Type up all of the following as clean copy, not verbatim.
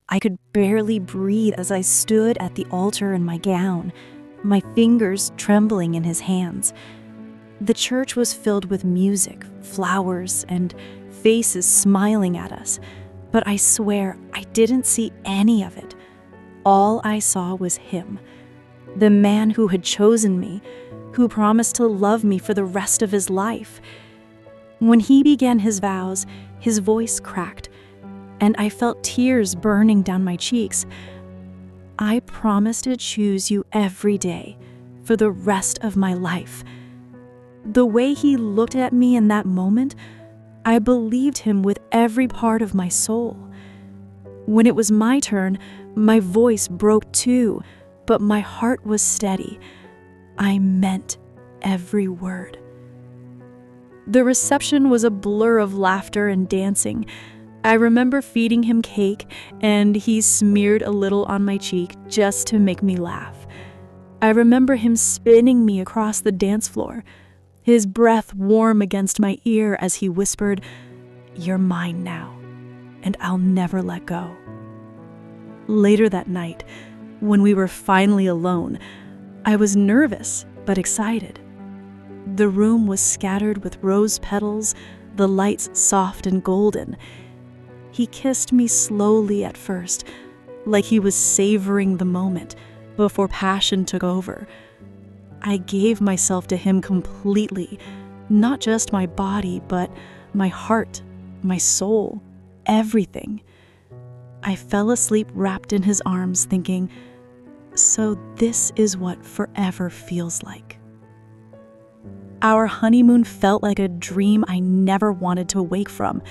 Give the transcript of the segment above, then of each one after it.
I could barely breathe as I stood at the altar in my gown, my fingers trembling in his hands. The church was filled with music, flowers, and faces smiling at us, but I swear I didn't see any of it. All I saw was him, the man who had chosen me, who promised to love me for the rest of his life. When he began his vows, his voice cracked, and I felt tears burning down my cheeks. "I promise to choose you every day for the rest of my life." The way he looked at me in that moment, I believed him with every part of my soul. When it was my turn, my voice broke too, but my heart was steady. I meant every word. The reception was a blur of laughter and dancing. I remember feeding him cake, and he smeared a little on my cheek just to make me laugh. I remember him spinning me across the dance floor, his breath warm against my ear as he whispered, "You're mine now, and I'll never let go." Later that night, when we were finally alone, I was nervous but excited. The room was scattered with rose petals, the lights soft and golden. He kissed me slowly at first, like he was savoring the moment before passion took over. I gave myself to him completely, not just my body, but my heart, my soul, everything. I fell asleep wrapped in his arms, thinking, so this is what forever feels like. Our honeymoon felt like a dream I never wanted to wake from.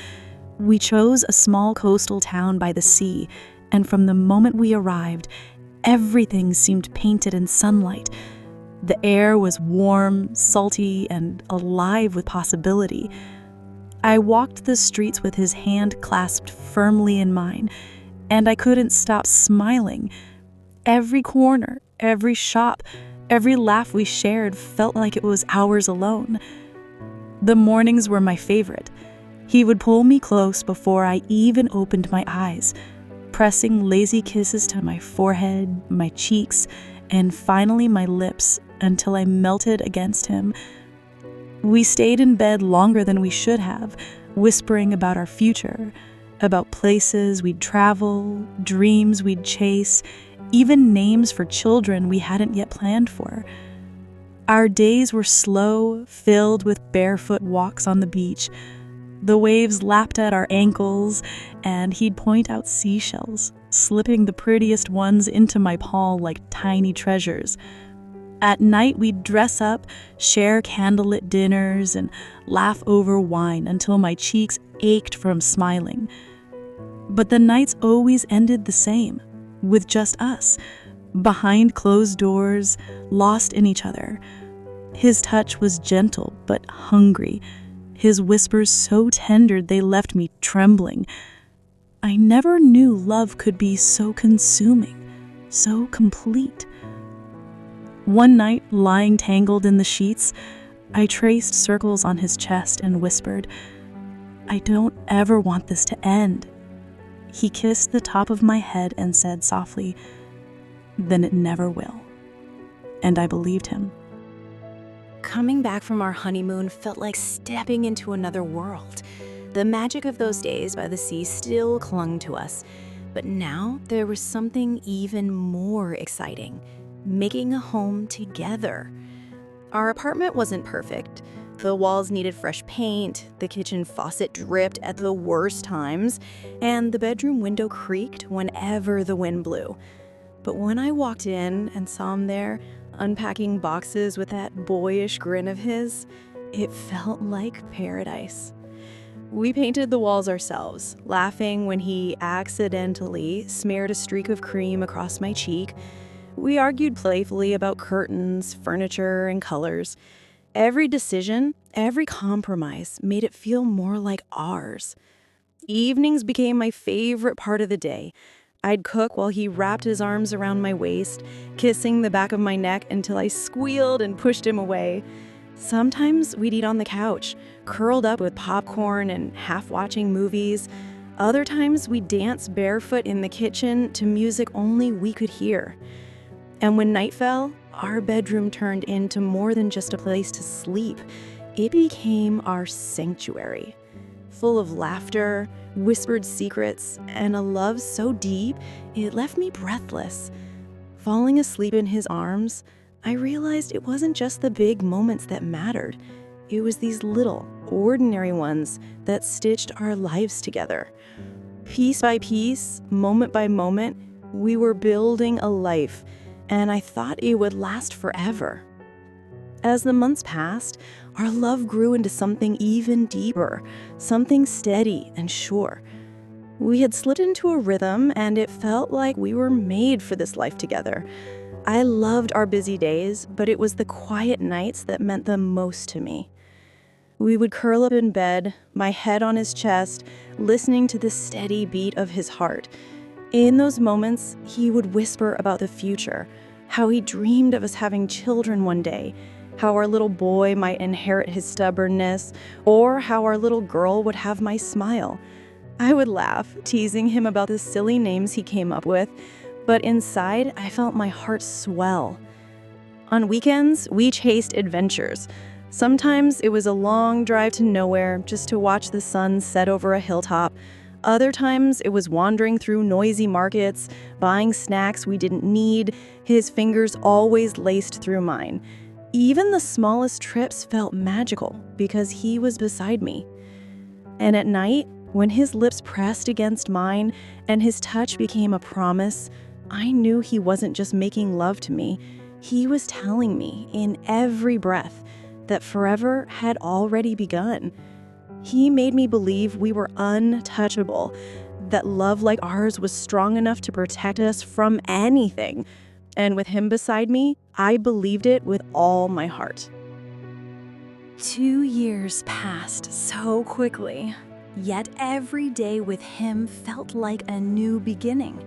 We chose a small coastal town by the sea, and from the moment we arrived, everything seemed painted in sunlight. The air was warm, salty, and alive with possibility. I walked the streets with his hand clasped firmly in mine, and I couldn't stop smiling. Every corner, every shop, every laugh we shared felt like it was ours alone. The mornings were my favorite. He would pull me close before I even opened my eyes, pressing lazy kisses to my forehead, my cheeks, and finally my lips until I melted against him. We stayed in bed longer than we should have, whispering about our future, about places we'd travel, dreams we'd chase, even names for children we hadn't yet planned for. Our days were slow, filled with barefoot walks on the beach. The waves lapped at our ankles, and he'd point out seashells, slipping the prettiest ones into my palm like tiny treasures. At night, we'd dress up, share candlelit dinners, and laugh over wine until my cheeks ached from smiling. But the nights always ended the same, with just us, behind closed doors, lost in each other. His touch was gentle but hungry, his whispers so tender they left me trembling. I never knew love could be so consuming, so complete. One night, lying tangled in the sheets, I traced circles on his chest and whispered, "I don't ever want this to end." He kissed the top of my head and said softly, "Then it never will." And I believed him. Coming back from our honeymoon felt like stepping into another world. The magic of those days by the sea still clung to us, but now there was something even more exciting: making a home together. Our apartment wasn't perfect. The walls needed fresh paint, the kitchen faucet dripped at the worst times, and the bedroom window creaked whenever the wind blew. But when I walked in and saw him there, unpacking boxes with that boyish grin of his, it felt like paradise. We painted the walls ourselves, laughing when he accidentally smeared a streak of cream across my cheek. We argued playfully about curtains, furniture, and colors. Every decision, every compromise made it feel more like ours. Evenings became my favorite part of the day. I'd cook while he wrapped his arms around my waist, kissing the back of my neck until I squealed and pushed him away. Sometimes we'd eat on the couch, curled up with popcorn and half watching movies. Other times, we'd dance barefoot in the kitchen to music only we could hear. And when night fell, our bedroom turned into more than just a place to sleep. It became our sanctuary, full of laughter, whispered secrets, and a love so deep it left me breathless. Falling asleep in his arms, I realized it wasn't just the big moments that mattered. It was these little, ordinary ones that stitched our lives together. Piece by piece, moment by moment, we were building a life, and I thought it would last forever. As the months passed, our love grew into something even deeper, something steady and sure. We had slipped into a rhythm, and it felt like we were made for this life together. I loved our busy days, but it was the quiet nights that meant the most to me. We would curl up in bed, my head on his chest, listening to the steady beat of his heart. In those moments, he would whisper about the future, how he dreamed of us having children one day, how our little boy might inherit his stubbornness, or how our little girl would have my smile. I would laugh, teasing him about the silly names he came up with, but inside, I felt my heart swell. On weekends, we chased adventures. Sometimes it was a long drive to nowhere just to watch the sun set over a hilltop. Other times it was wandering through noisy markets, buying snacks we didn't need, his fingers always laced through mine. Even the smallest trips felt magical because he was beside me. And at night, when his lips pressed against mine and his touch became a promise, I knew he wasn't just making love to me. He was telling me in every breath that forever had already begun. He made me believe we were untouchable, that love like ours was strong enough to protect us from anything. And with him beside me, I believed it with all my heart. 2 years passed so quickly, yet every day with him felt like a new beginning.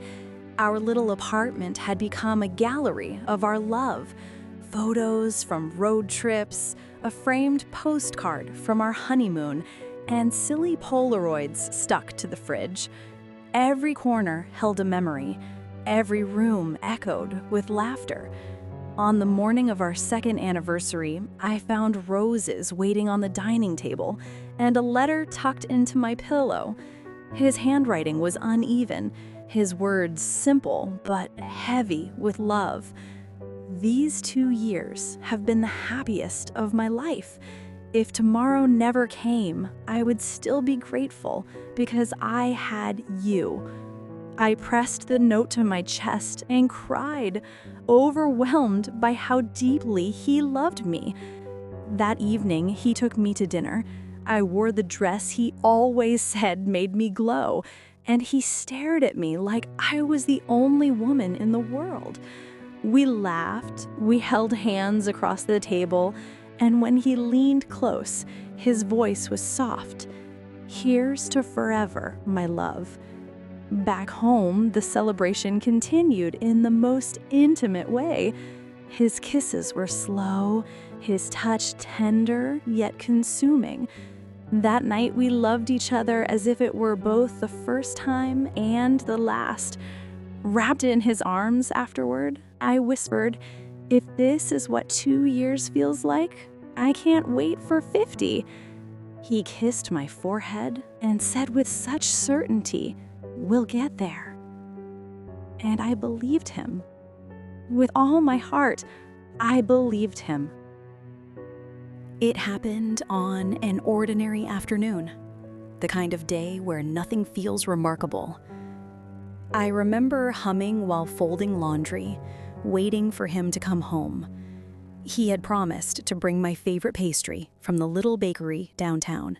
Our little apartment had become a gallery of our love. Photos from road trips, a framed postcard from our honeymoon, and silly Polaroids stuck to the fridge. Every corner held a memory. Every room echoed with laughter. On the morning of our second anniversary, I found roses waiting on the dining table and a letter tucked into my pillow. His handwriting was uneven, his words simple but heavy with love. These 2 years have been the happiest of my life. If tomorrow never came, I would still be grateful because I had you. I pressed the note to my chest and cried, overwhelmed by how deeply he loved me. That evening, he took me to dinner. I wore the dress he always said made me glow, and he stared at me like I was the only woman in the world. We laughed, we held hands across the table, and when he leaned close, his voice was soft. Here's to forever, my love. Back home, the celebration continued in the most intimate way. His kisses were slow, his touch tender yet consuming. That night, we loved each other as if it were both the first time and the last. Wrapped in his arms afterward, I whispered, "If this is what 2 years feels like, I can't wait for 50. He kissed my forehead and said with such certainty, "We'll get there." And I believed him. With all my heart, I believed him. It happened on an ordinary afternoon, the kind of day where nothing feels remarkable. I remember humming while folding laundry, waiting for him to come home. He had promised to bring my favorite pastry from the little bakery downtown.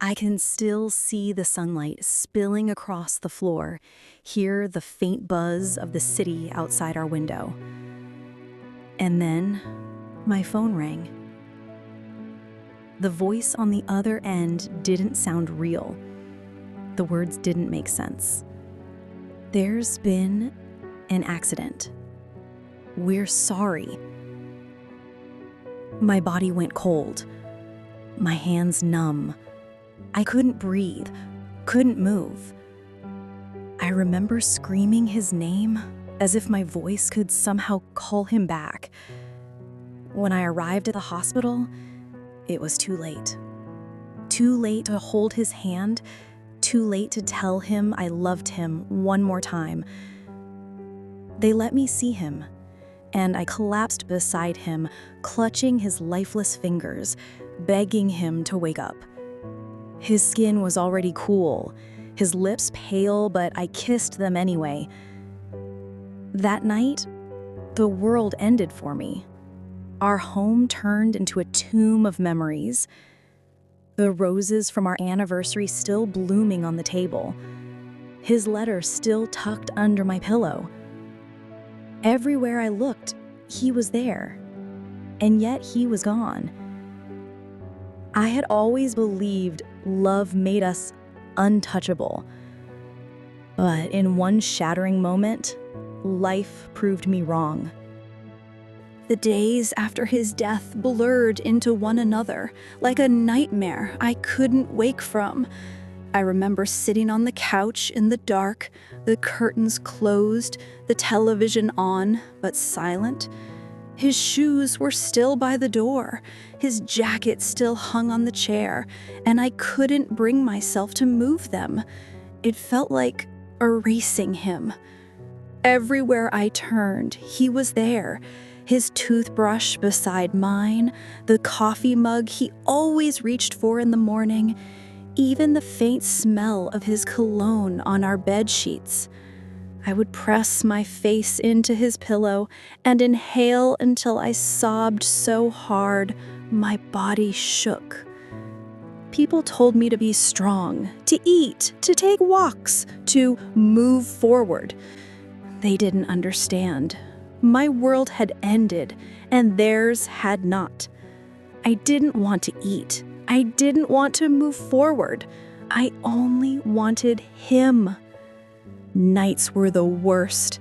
I can still see the sunlight spilling across the floor, hear the faint buzz of the city outside our window. And then my phone rang. The voice on the other end didn't sound real. The words didn't make sense. "There's been an accident. We're sorry." My body went cold, my hands numb. I couldn't breathe. couldn't move. I remember screaming his name as if my voice could somehow call him back. When I arrived at the hospital, it was too late. Too late to hold his hand, too late to tell him I loved him one more time. They let me see him, and I collapsed beside him, clutching his lifeless fingers, begging him to wake up. His skin was already cool, his lips pale, but I kissed them anyway. That night, the world ended for me. Our home turned into a tomb of memories. The roses from our anniversary still blooming on the table. His letter still tucked under my pillow. Everywhere I looked, he was there. And yet he was gone. I had always believed love made us untouchable. But in one shattering moment, life proved me wrong. The days after his death blurred into one another, like a nightmare I couldn't wake from. I remember sitting on the couch in the dark, the curtains closed, the television on, but silent. His shoes were still by the door, his jacket still hung on the chair, and I couldn't bring myself to move them. It felt like erasing him. Everywhere I turned, he was there. His toothbrush beside mine, the coffee mug he always reached for in the morning, even the faint smell of his cologne on our bed sheets. I would press my face into his pillow and inhale until I sobbed so hard my body shook. People told me to be strong, to eat, to take walks, to move forward. They didn't understand. My world had ended, and theirs had not. I didn't want to eat. I didn't want to move forward. I only wanted him. Nights were the worst.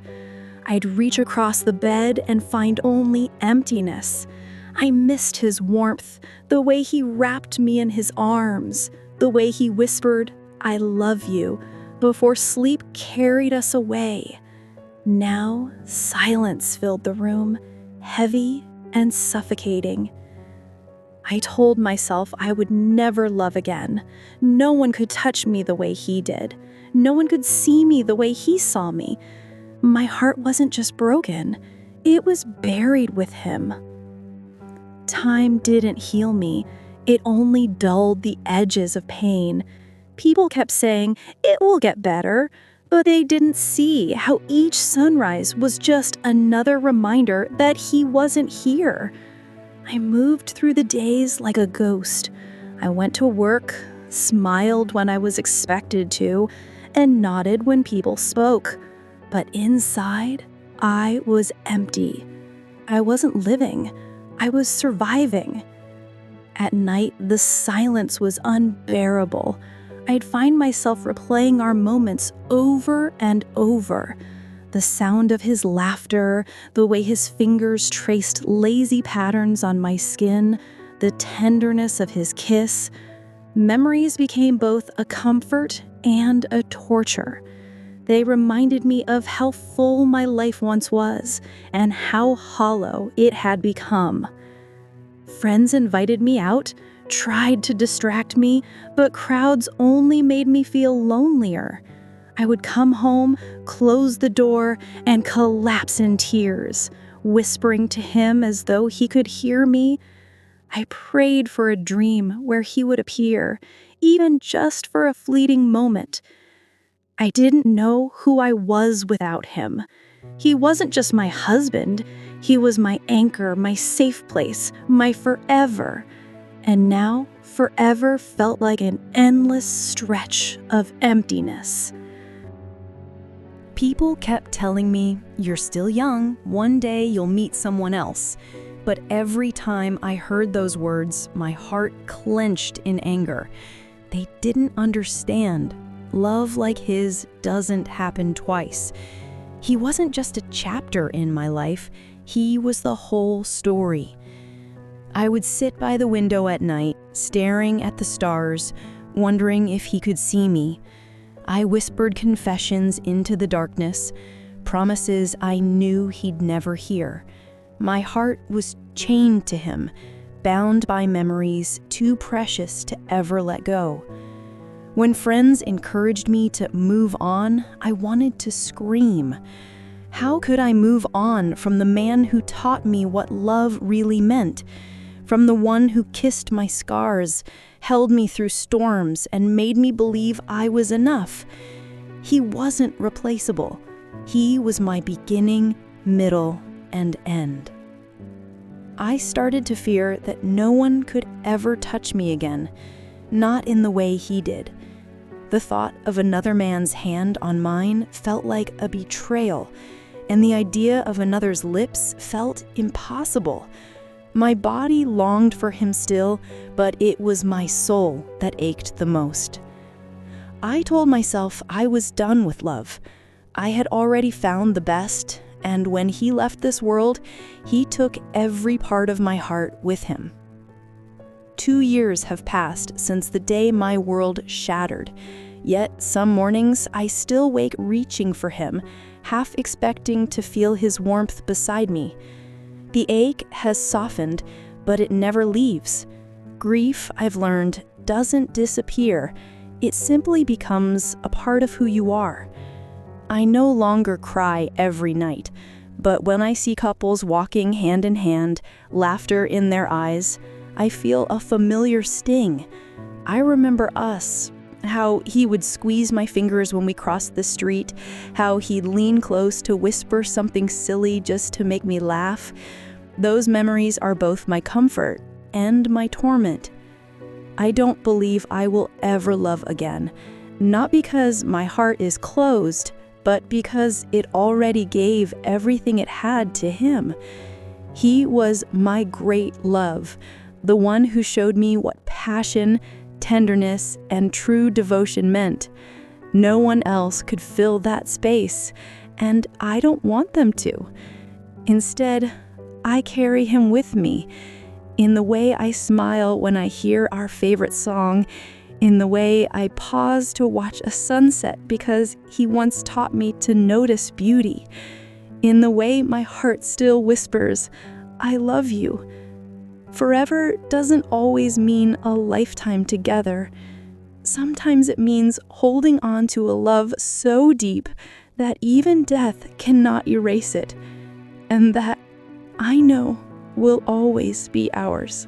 I'd reach across the bed and find only emptiness. I missed his warmth, the way he wrapped me in his arms, the way he whispered, "I love you," before sleep carried us away. Now, silence filled the room, heavy and suffocating. I told myself I would never love again. No one could touch me the way he did. No one could see me the way he saw me. My heart wasn't just broken, it was buried with him. Time didn't heal me. It only dulled the edges of pain. People kept saying, "It will get better." But they didn't see how each sunrise was just another reminder that he wasn't here. I moved through the days like a ghost. I went to work, smiled when I was expected to, and nodded when people spoke. But inside, I was empty. I wasn't living. I was surviving. At night, the silence was unbearable. I'd find myself replaying our moments over and over. The sound of his laughter, the way his fingers traced lazy patterns on my skin, the tenderness of his kiss. Memories became both a comfort and a torture. They reminded me of how full my life once was and how hollow it had become. Friends invited me out, tried to distract me, but crowds only made me feel lonelier. I would come home, close the door, and collapse in tears, whispering to him as though he could hear me. I prayed for a dream where he would appear, even just for a fleeting moment. I didn't know who I was without him. He wasn't just my husband. He was my anchor, my safe place, my forever. And now, forever felt like an endless stretch of emptiness. People kept telling me, "You're still young, one day you'll meet someone else." But every time I heard those words, my heart clenched in anger. They didn't understand. Love like his doesn't happen twice. He wasn't just a chapter in my life, he was the whole story. I would sit by the window at night, staring at the stars, wondering if he could see me. I whispered confessions into the darkness, promises I knew he'd never hear. My heart was chained to him, bound by memories too precious to ever let go. When friends encouraged me to move on, I wanted to scream. How could I move on from the man who taught me what love really meant? From the one who kissed my scars, held me through storms, and made me believe I was enough? He wasn't replaceable. He was my beginning, middle, and end. I started to fear that no one could ever touch me again, not in the way he did. The thought of another man's hand on mine felt like a betrayal, and the idea of another's lips felt impossible. My body longed for him still, but it was my soul that ached the most. I told myself I was done with love. I had already found the best, and when he left this world, he took every part of my heart with him. 2 years have passed since the day my world shattered, yet some mornings I still wake reaching for him, half expecting to feel his warmth beside me. The ache has softened, but it never leaves. Grief, I've learned, doesn't disappear. It simply becomes a part of who you are. I no longer cry every night, but when I see couples walking hand in hand, laughter in their eyes, I feel a familiar sting. I remember us, how he would squeeze my fingers when we crossed the street, how he'd lean close to whisper something silly just to make me laugh. Those memories are both my comfort and my torment. I don't believe I will ever love again, not because my heart is closed, but because it already gave everything it had to him. He was my great love, the one who showed me what passion, tenderness, and true devotion meant. No one else could fill that space, and I don't want them to. Instead, I carry him with me, in the way I smile when I hear our favorite song, in the way I pause to watch a sunset because he once taught me to notice beauty, in the way my heart still whispers, "I love you." Forever doesn't always mean a lifetime together. Sometimes it means holding on to a love so deep that even death cannot erase it, and that I know will always be ours.